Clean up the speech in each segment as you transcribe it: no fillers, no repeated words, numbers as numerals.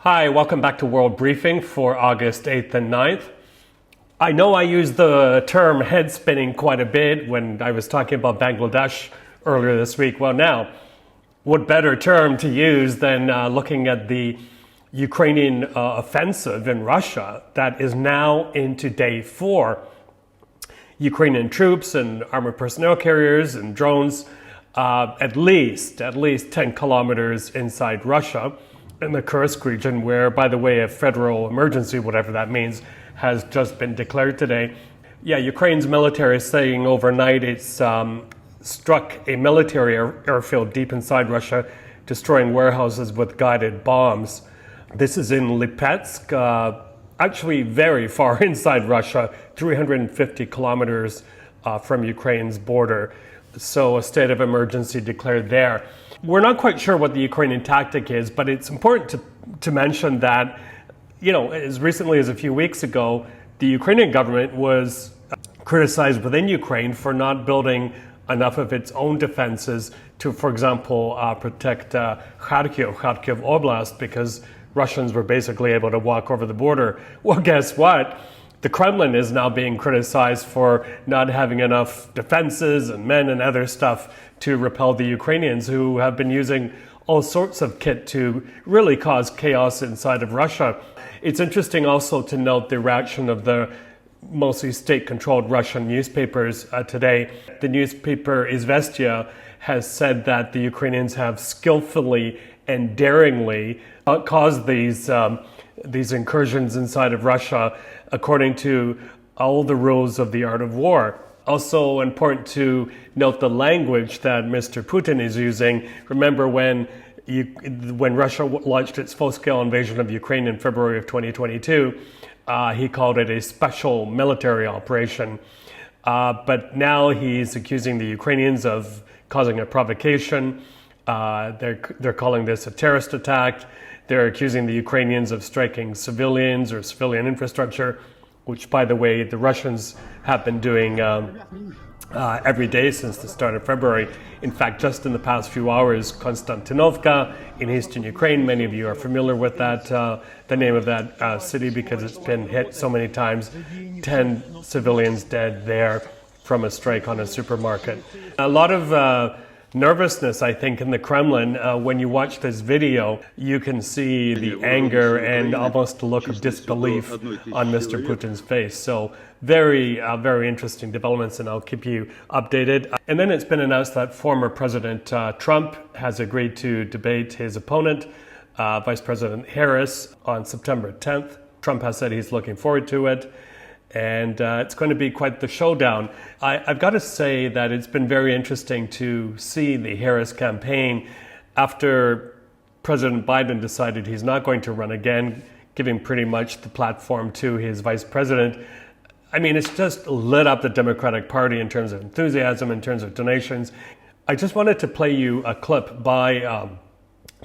Hi, welcome back to World Briefing for August 8th and 9th. I know I used the term head spinning quite a bit when I was talking about Bangladesh earlier this week. Well, now, what better term to use than looking at the Ukrainian offensive in Russia that is now into day 4. Ukrainian troops and armored personnel carriers and drones at least 10 kilometers inside Russia, in the Kursk region, where, by the way, a federal emergency, whatever that means, has just been declared today. Yeah, Ukraine's military is saying overnight it's struck a military airfield deep inside Russia, destroying warehouses with guided bombs. This is in Lipetsk, actually very far inside Russia, 350 kilometers from Ukraine's border. So a state of emergency declared there. We're not quite sure what the Ukrainian tactic is, but it's important to mention that, as recently as a few weeks ago, the Ukrainian government was criticized within Ukraine for not building enough of its own defenses to, for example, protect Kharkiv Oblast, because Russians were basically able to walk over the border. Well, guess what? The Kremlin is now being criticized for not having enough defenses and men and other stuff to repel the Ukrainians, who have been using all sorts of kit to really cause chaos inside of Russia. It's interesting also to note the reaction of the mostly state-controlled Russian newspapers today. The newspaper Izvestia has said that the Ukrainians have skillfully and daringly caused these incursions inside of Russia according to all the rules of the art of war. Also important to note the language that Mr. Putin is using. Remember when Russia launched its full-scale invasion of Ukraine in February of 2022, he called it a special military operation. But now he's accusing the Ukrainians of causing a provocation. They're calling this a terrorist attack. They're accusing the Ukrainians of striking civilians or civilian infrastructure, which, by the way, the Russians have been doing every day since the start of February. In fact, just in the past few hours, Konstantinovka in eastern Ukraine, many of you are familiar with that, the name of that city, because it's been hit so many times. 10 civilians dead there from a strike on a supermarket. A lot of nervousness, I think, in the Kremlin. When you watch this video, you can see the anger and almost a look of disbelief on Mr. Putin's face. So very interesting developments, and I'll keep you updated. And then it's been announced that former President Trump has agreed to debate his opponent, Vice President Harris, on September 10th. Trump has said he's looking forward to it. And it's going to be quite the showdown. I've got to say that it's been very interesting to see the Harris campaign after President Biden decided he's not going to run again, giving pretty much the platform to his vice president. I mean, it's just lit up the Democratic Party in terms of enthusiasm, in terms of donations. I just wanted to play you a clip by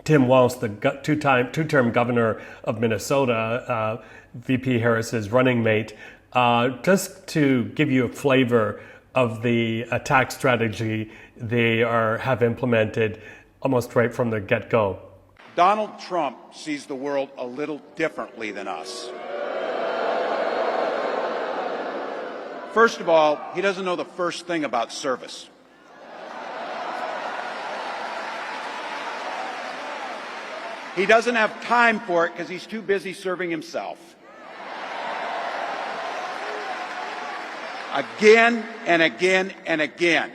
Tim Walz, the two-term governor of Minnesota, VP Harris's running mate, just to give you a flavor of the attack strategy they have implemented almost right from the get-go. Donald Trump sees the world a little differently than us. First of all, he doesn't know the first thing about service. He doesn't have time for it because he's too busy serving himself. Again and again and again,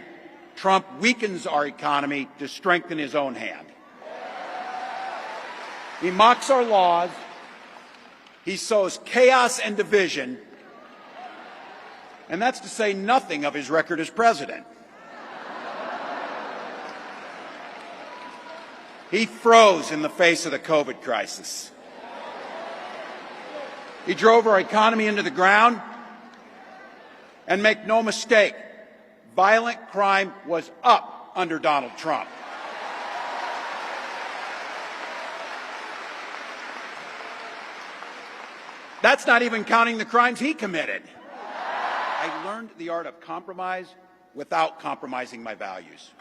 Trump weakens our economy to strengthen his own hand. He mocks our laws. He sows chaos and division. And that's to say nothing of his record as president. He froze in the face of the COVID crisis. He drove our economy into the ground. And make no mistake, violent crime was up under Donald Trump. That's not even counting the crimes he committed. I learned the art of compromise without compromising my values.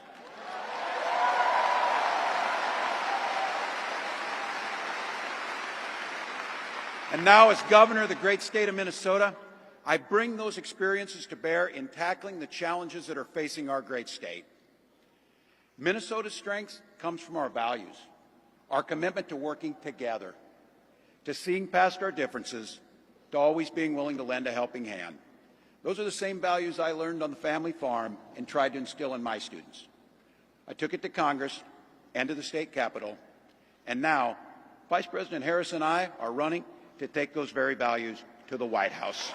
And now, as governor of the great state of Minnesota, I bring those experiences to bear in tackling the challenges that are facing our great state. Minnesota's strength comes from our values, our commitment to working together, to seeing past our differences, to always being willing to lend a helping hand. Those are the same values I learned on the family farm and tried to instill in my students. I took it to Congress and to the state capitol, and now Vice President Harris and I are running to take those very values to the White House.